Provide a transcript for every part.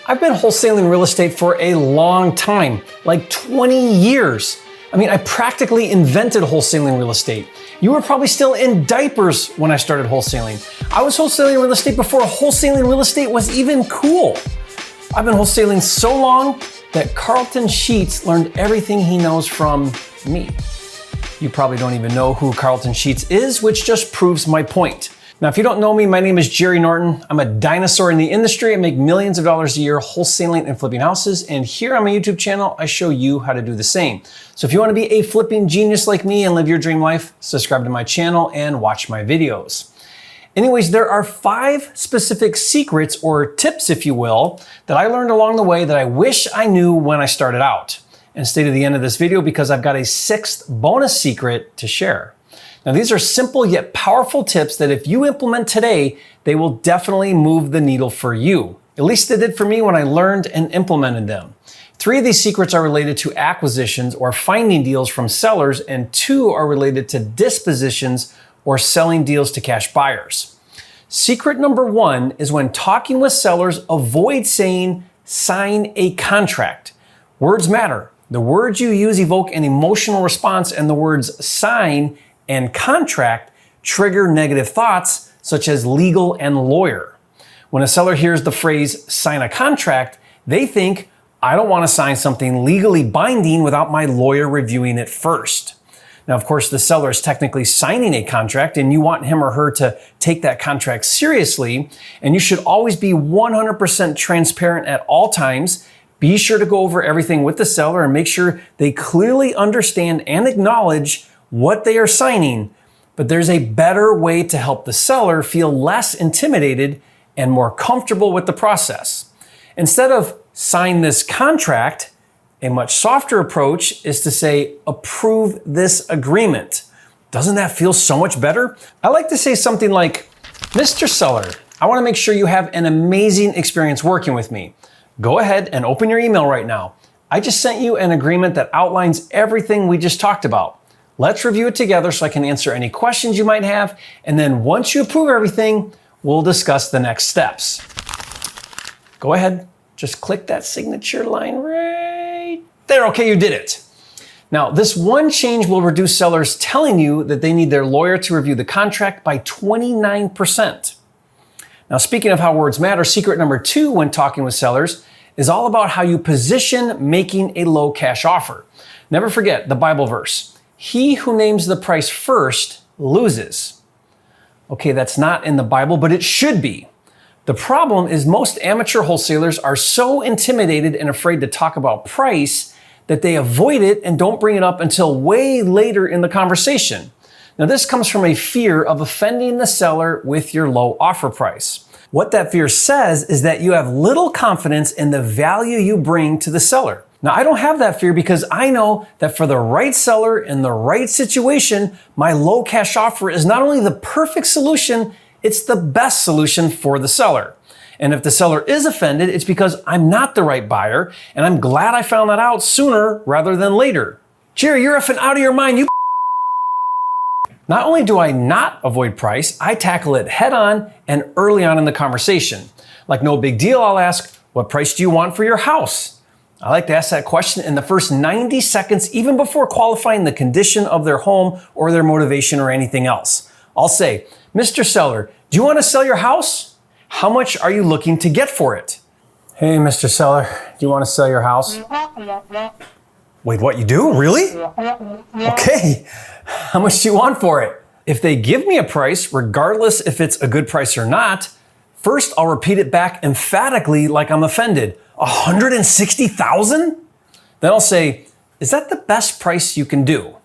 I've been wholesaling real estate for a long time, like 20 years. I practically invented wholesaling real estate. You were probably still in diapers when I started wholesaling. I was wholesaling real estate before wholesaling real estate was even cool. I've been wholesaling so long that Carlton Sheets learned everything he knows from me. You probably don't even know who Carlton Sheets is, which just proves my point. Now, if you don't know me, my name is Jerry Norton. I'm a dinosaur in the industry. I make millions of dollars a year wholesaling and flipping houses. And here on my YouTube channel, I show you how to do the same. So if you want to be a flipping genius like me and live your dream life, subscribe to my channel and watch my videos. Anyways, there are 5 specific secrets or tips, if you will, that I learned along the way that I wish I knew when I started out. And stay to the end of this video because I've got a 6th bonus secret to share. Now, these are simple yet powerful tips that if you implement today, they will definitely move the needle for you. At least they did for me when I learned and implemented them. 3 of these secrets are related to acquisitions or finding deals from sellers, and 2 are related to dispositions or selling deals to cash buyers. Secret number 1 is when talking with sellers, avoid saying, sign a contract. Words matter. The words you use evoke an emotional response, and the words sign and contract trigger negative thoughts such as legal and lawyer. When a seller hears the phrase sign a contract, they think, I don't want to sign something legally binding without my lawyer reviewing it first. Now, of course, the seller is technically signing a contract and you want him or her to take that contract seriously, and you should always be 100% transparent at all times. Be sure to go over everything with the seller and make sure they clearly understand and acknowledge what they are signing, but there's a better way to help the seller feel less intimidated and more comfortable with the process. Instead of sign this contract, a much softer approach is to say, approve this agreement. Doesn't that feel so much better? I like to say something like, Mr. Seller, I want to make sure you have an amazing experience working with me. Go ahead and open your email right now. I just sent you an agreement that outlines everything we just talked about. Let's review it together so I can answer any questions you might have. And then once you approve everything, we'll discuss the next steps. Go ahead, just click that signature line right there. Okay, you did it. Now, this one change will reduce sellers telling you that they need their lawyer to review the contract by 29%. Now, speaking of how words matter, secret number 2 when talking with sellers is all about how you position making a low cash offer. Never forget the Bible verse. He who names the price first loses. Okay, that's not in the Bible, but it should be. The problem is most amateur wholesalers are so intimidated and afraid to talk about price that they avoid it and don't bring it up until way later in the conversation. Now, this comes from a fear of offending the seller with your low offer price. What that fear says is that you have little confidence in the value you bring to the seller. Now, I don't have that fear because I know that for the right seller in the right situation, my low cash offer is not only the perfect solution, it's the best solution for the seller. And if the seller is offended, it's because I'm not the right buyer, and I'm glad I found that out sooner rather than later. Jerry, you're effing out of your mind, you. Not only do I not avoid price, I tackle it head on and early on in the conversation. Like no big deal, I'll ask, what price do you want for your house? I like to ask that question in the first 90 seconds, even before qualifying the condition of their home or their motivation or anything else. I'll say, Mr. Seller, do you want to sell your house? How much are you looking to get for it? Hey, Mr. Seller, do you want to sell your house? Wait, what, you do? Really? Okay, how much do you want for it? If they give me a price, regardless if it's a good price or not, first I'll repeat it back emphatically like I'm offended. 160,000? Then I'll say, is that the best price you can do?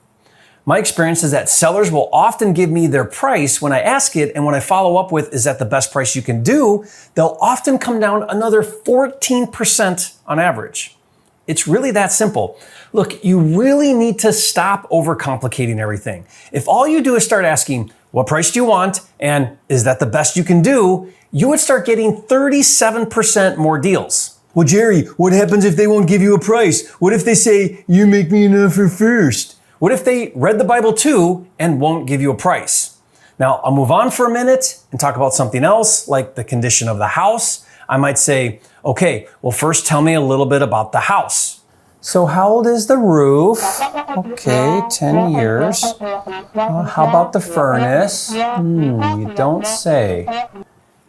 My experience is that sellers will often give me their price when I ask it, and when I follow up with, is that the best price you can do? They'll often come down another 14% on average. It's really that simple. Look, you really need to stop overcomplicating everything. If all you do is start asking, what price do you want? And is that the best you can do? You would start getting 37% more deals. Well, Jerry, what happens if they won't give you a price? What if they say, you make me an offer first? What if they read the Bible too and won't give you a price? Now, I'll move on for a minute and talk about something else, like the condition of the house. I might say, okay, well, first tell me a little bit about the house. So how old is the roof? Okay, 10 years. How about the furnace? You don't say.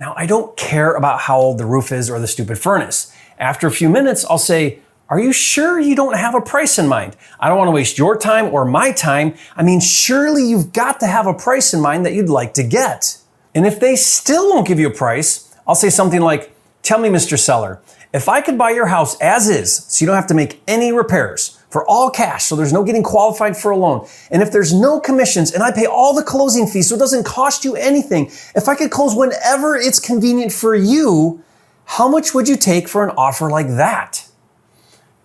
Now, I don't care about how old the roof is or the stupid furnace. After a few minutes, I'll say, are you sure you don't have a price in mind? I don't want to waste your time or my time. I mean, surely you've got to have a price in mind that you'd like to get. And if they still won't give you a price, I'll say something like, tell me, Mr. Seller, if I could buy your house as is, so you don't have to make any repairs, for all cash, so there's no getting qualified for a loan, and if there's no commissions and I pay all the closing fees so it doesn't cost you anything, if I could close whenever it's convenient for you, how much would you take for an offer like that?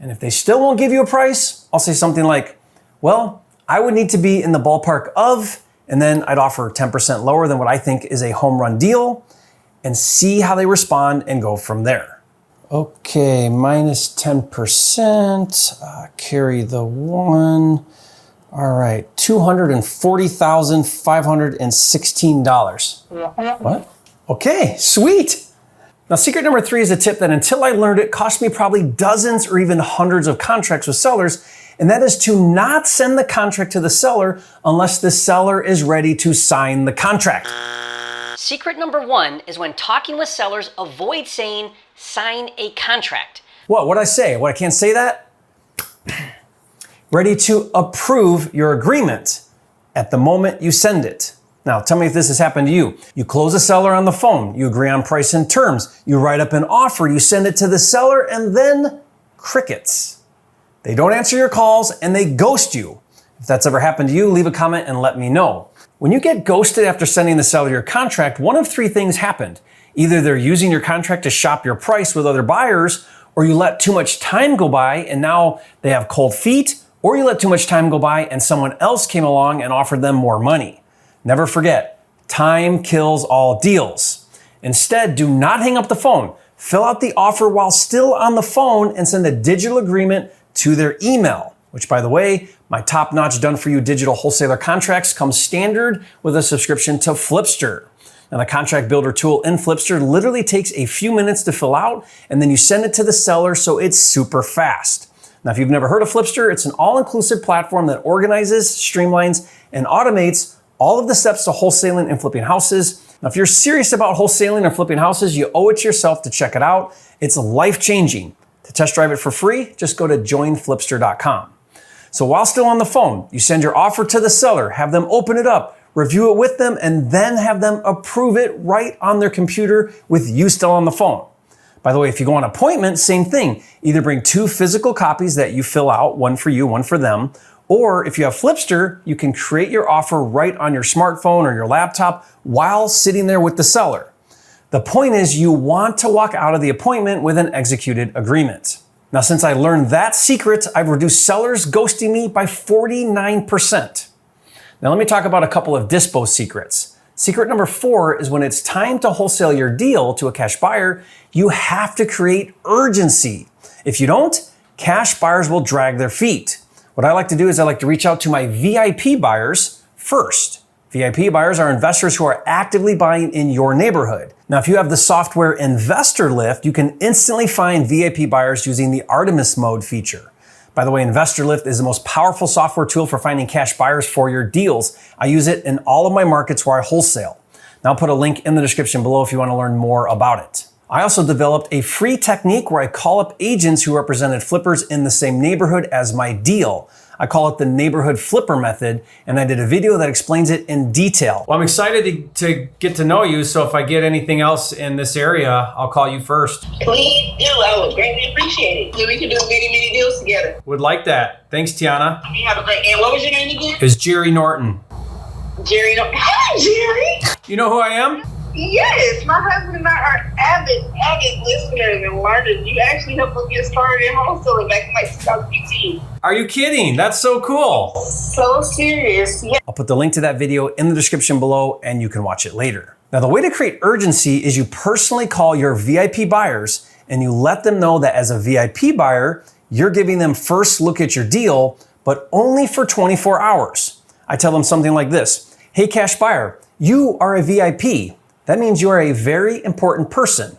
And if they still won't give you a price, I'll say something like, well, I would need to be in the ballpark of, and then I'd offer 10% lower than what I think is a home run deal, and see how they respond and go from there. Okay, minus 10%, carry the one. All right, $240,516. What? Okay, sweet. Now, secret number 3 is a tip that until I learned it cost me probably dozens or even hundreds of contracts with sellers, and that is to not send the contract to the seller unless the seller is ready to sign the contract. Secret number 1 is when talking with sellers, avoid saying, sign a contract. What'd I say? I can't say that? Ready to approve your agreement at the moment you send it. Now, tell me if this has happened to you. You close a seller on the phone, you agree on price and terms, you write up an offer, you send it to the seller, and then crickets. They don't answer your calls and they ghost you. If that's ever happened to you, leave a comment and let me know. When you get ghosted after sending the seller your contract, one of 3 things happened. Either they're using your contract to shop your price with other buyers, or you let too much time go by and now they have cold feet, or you let too much time go by and someone else came along and offered them more money. Never forget, time kills all deals. Instead, do not hang up the phone. Fill out the offer while still on the phone and send a digital agreement to their email, which, by the way, my top-notch done-for-you digital wholesaler contracts come standard with a subscription to Flipster. Now, the contract builder tool in Flipster literally takes a few minutes to fill out, and then you send it to the seller, so it's super fast. Now, if you've never heard of Flipster, it's an all-inclusive platform that organizes, streamlines, and automates all of the steps to wholesaling and flipping houses. Now, if you're serious about wholesaling and flipping houses, you owe it to yourself to check it out. It's life-changing. To test drive it for free, just go to joinflipster.com. So while still on the phone, you send your offer to the seller, have them open it up, review it with them, and then have them approve it right on their computer with you still on the phone. By the way, if you go on appointment, same thing. Either bring 2 physical copies that you fill out, one for you, one for them, or if you have Flipster, you can create your offer right on your smartphone or your laptop while sitting there with the seller. The point is you want to walk out of the appointment with an executed agreement. Now, since I learned that secret, I've reduced sellers ghosting me by 49%. Now, let me talk about a couple of dispo secrets. Secret number 4 is when it's time to wholesale your deal to a cash buyer, you have to create urgency. If you don't, cash buyers will drag their feet. What I like to do is I like to reach out to my VIP buyers first. VIP buyers are investors who are actively buying in your neighborhood. Now, if you have the software InvestorLift, you can instantly find VIP buyers using the Artemis mode feature. By the way, InvestorLift is the most powerful software tool for finding cash buyers for your deals. I use it in all of my markets where I wholesale. Now, I'll put a link in the description below if you want to learn more about it. I also developed a free technique where I call up agents who represented flippers in the same neighborhood as my deal. I call it the neighborhood flipper method, and I did a video that explains it in detail. Well, I'm excited to get to know you, so if I get anything else in this area, I'll call you first. Please do. I would greatly appreciate it. So we can do many deals together. Would like that. Thanks, Tiana. You have a great day. What was your name again? It's Jerry Norton. Jerry Norton. Hi, Jerry. You know who I am? Yes, my husband and I are avid listeners and learners. You actually helped us get started in wholesaling back in like 2015. Are you kidding? That's so cool. So serious. Yeah. I'll put the link to that video in the description below and you can watch it later. Now, the way to create urgency is you personally call your VIP buyers and you let them know that as a VIP buyer, you're giving them first look at your deal, but only for 24 hours. I tell them something like this. Hey, cash buyer, you are a VIP. That means you are a very important person.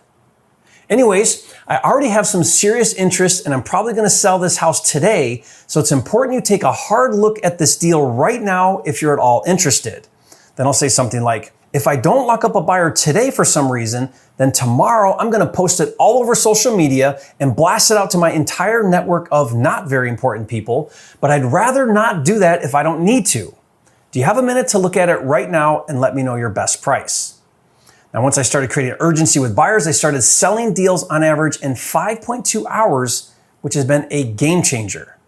Anyways, I already have some serious interest and I'm probably gonna sell this house today, so it's important you take a hard look at this deal right now if you're at all interested. Then I'll say something like, if I don't lock up a buyer today for some reason, then tomorrow I'm gonna post it all over social media and blast it out to my entire network of not very important people, but I'd rather not do that if I don't need to. Do you have a minute to look at it right now and let me know your best price? Now, once I started creating urgency with buyers, I started selling deals on average in 5.2 hours, which has been a game changer.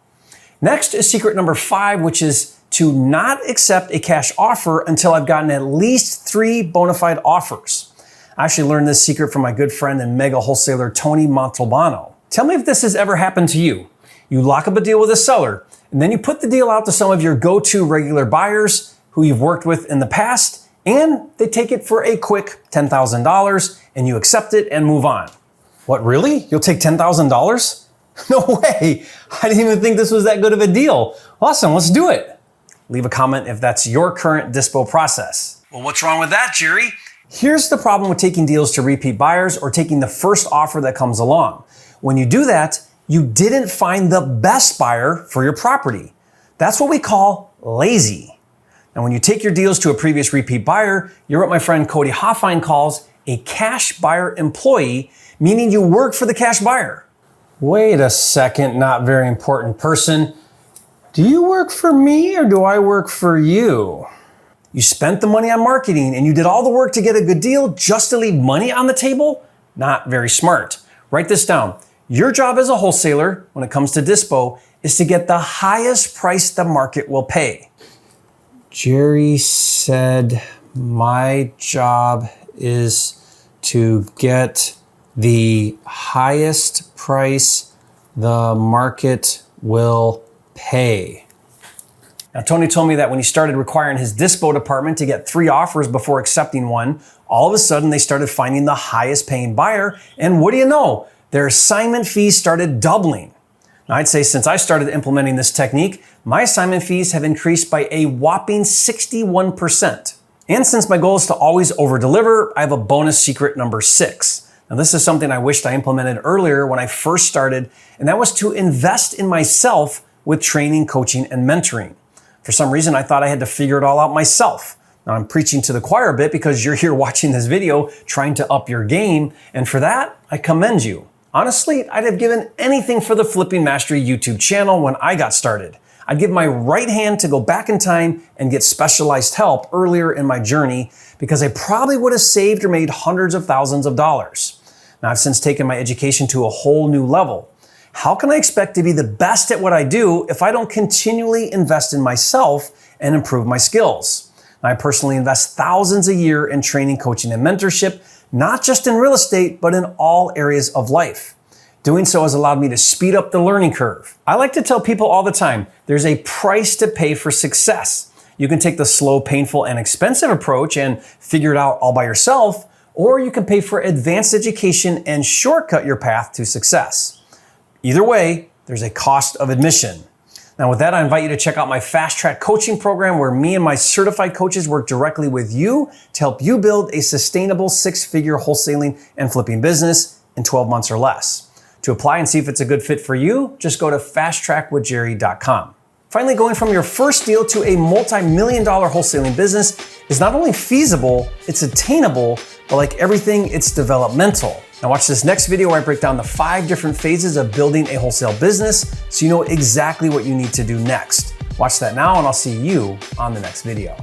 Next is secret number 5, which is to not accept a cash offer until I've gotten at least 3 bona fide offers. I actually learned this secret from my good friend and mega wholesaler, Tony Montalbano. Tell me if this has ever happened to you. You lock up a deal with a seller, and then you put the deal out to some of your go-to regular buyers who you've worked with in the past, and they take it for a quick $10,000 and you accept it and move on. What, really? You'll take $10,000? No way. I didn't even think this was that good of a deal. Awesome, let's do it. Leave a comment if that's your current dispo process. Well, what's wrong with that, Jerry? Here's the problem with taking deals to repeat buyers or taking the first offer that comes along. When you do that, you didn't find the best buyer for your property. That's what we call lazy. And when you take your deals to a previous repeat buyer, you're what my friend Cody Hoffine calls a cash buyer employee, meaning you work for the cash buyer. Wait a second, not very important person. Do you work for me or do I work for you? You spent the money on marketing and you did all the work to get a good deal just to leave money on the table? Not very smart. Write this down. Your job as a wholesaler, when it comes to dispo, is to get the highest price the market will pay. Jerry said, my job is to get the highest price the market will pay. Now, Tony told me that when he started requiring his dispo department to get 3 offers before accepting one, all of a sudden they started finding the highest paying buyer. And what do you know? Their assignment fees started doubling. Now, I'd say since I started implementing this technique, my assignment fees have increased by a whopping 61%. And since my goal is to always over-deliver, I have a bonus secret number 6. Now, this is something I wished I implemented earlier when I first started, and that was to invest in myself with training, coaching, and mentoring. For some reason, I thought I had to figure it all out myself. Now, I'm preaching to the choir a bit because you're here watching this video trying to up your game, and for that, I commend you. Honestly, I'd have given anything for the Flipping Mastery YouTube channel when I got started. I'd give my right hand to go back in time and get specialized help earlier in my journey because I probably would have saved or made hundreds of thousands of dollars. Now, I've since taken my education to a whole new level. How can I expect to be the best at what I do if I don't continually invest in myself and improve my skills? Now, I personally invest thousands a year in training, coaching, and mentorship, not just in real estate, but in all areas of life. Doing so has allowed me to speed up the learning curve. I like to tell people all the time, there's a price to pay for success. You can take the slow, painful, and expensive approach and figure it out all by yourself, or you can pay for advanced education and shortcut your path to success. Either way, there's a cost of admission. Now, with that, I invite you to check out my Fast Track coaching program where me and my certified coaches work directly with you to help you build a sustainable 6-figure wholesaling and flipping business in 12 months or less. To apply and see if it's a good fit for you, just go to fasttrackwithjerry.com. Finally, going from your first deal to a multi-million-dollar wholesaling business is not only feasible, it's attainable, but like everything, it's developmental. Now watch this next video where I break down the 5 different phases of building a wholesale business so you know exactly what you need to do next. Watch that now and I'll see you on the next video.